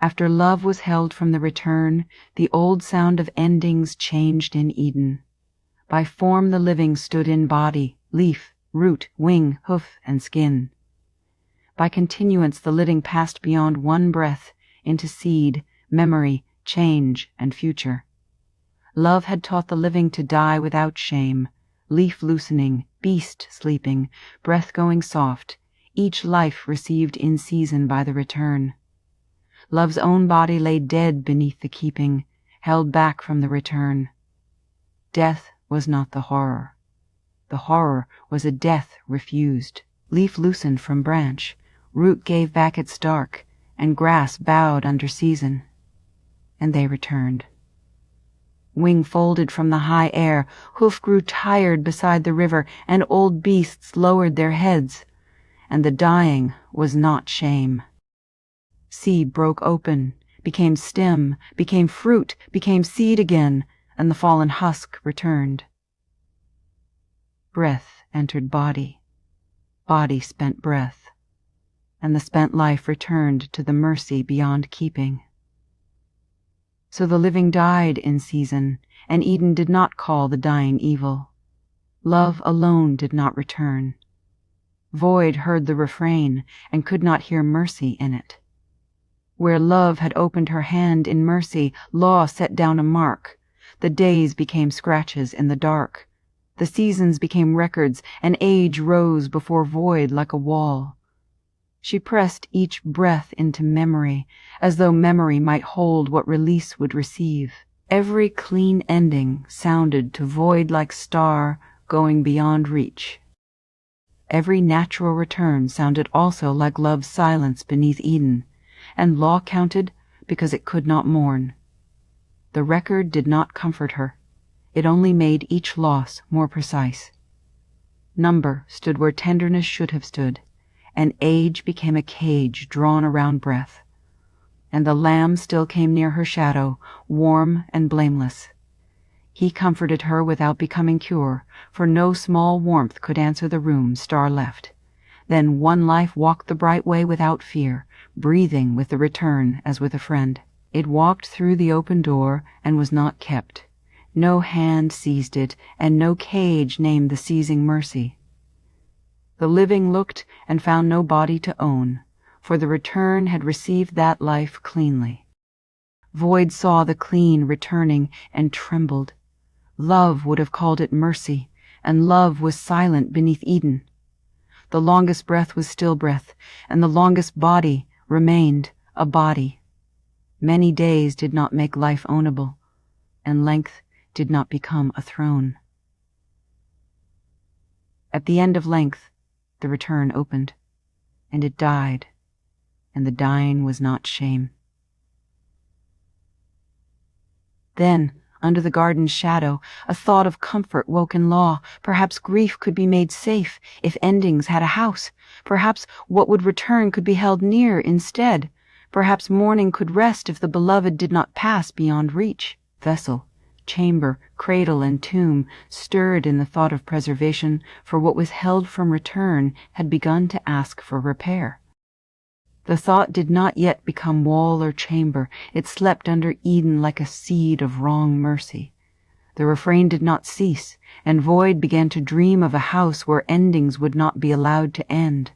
After love was held from the return, the old sound of endings changed in Eden. By form the living stood in body, leaf, root, wing, hoof, and skin. By continuance the living passed beyond one breath into seed, memory, change, and future. Love had taught the living to die without shame, leaf loosening, beast sleeping, breath going soft, each life received in season by the return. Love's own body lay dead beneath the keeping, held back from the return. Death was not the horror. The horror was a death refused. Leaf loosened from branch, root gave back its dark, and grass bowed under season. And they returned. Wing folded from the high air, hoof grew tired beside the river, and old beasts lowered their heads. And the dying was not shame. Seed broke open, became stem, became fruit, became seed again, and the fallen husk returned. Breath entered body. Body spent breath, and the spent life returned to the mercy beyond keeping. So the living died in season, and Eden did not call the dying evil. Love alone did not return. Void heard the refrain and could not hear mercy in it. Where love had opened her hand in mercy, law set down a mark. The days became scratches in the dark. The seasons became records, and age rose before void like a wall. She pressed each breath into memory, as though memory might hold what release would receive. Every clean ending sounded to void like star going beyond reach. Every natural return sounded also like love's silence beneath Eden, and law counted because it could not mourn. The record did not comfort her. It only made each loss more precise. Number stood where tenderness should have stood, and age became a cage drawn around breath. And the Lamb still came near her shadow, warm and blameless. He comforted her without becoming cure, for no small warmth could answer the room star left. Then one life walked the bright way without fear, breathing with the return as with a friend. It walked through the open door and was not kept. No hand seized it, and no cage named the seizing mercy. The living looked and found no body to own, for the return had received that life cleanly. Void saw the clean returning and trembled. Love would have called it mercy, and love was silent beneath Eden. The longest breath was still breath, and the longest body remained a body. Many days did not make life ownable, and length did not become a throne. At the end of length, the return opened, and it died, and the dying was not shame. Then, under the garden's shadow, a thought of comfort woke in law. Perhaps grief could be made safe if endings had a house. Perhaps what would return could be held near instead. Perhaps mourning could rest if the beloved did not pass beyond reach. Vessel, chamber, cradle, and tomb stirred in the thought of preservation, for what was held from return had begun to ask for repair. The thought did not yet become wall or chamber. It slept under Eden like a seed of wrong mercy. The refrain did not cease, and Void began to dream of a house where endings would not be allowed to end.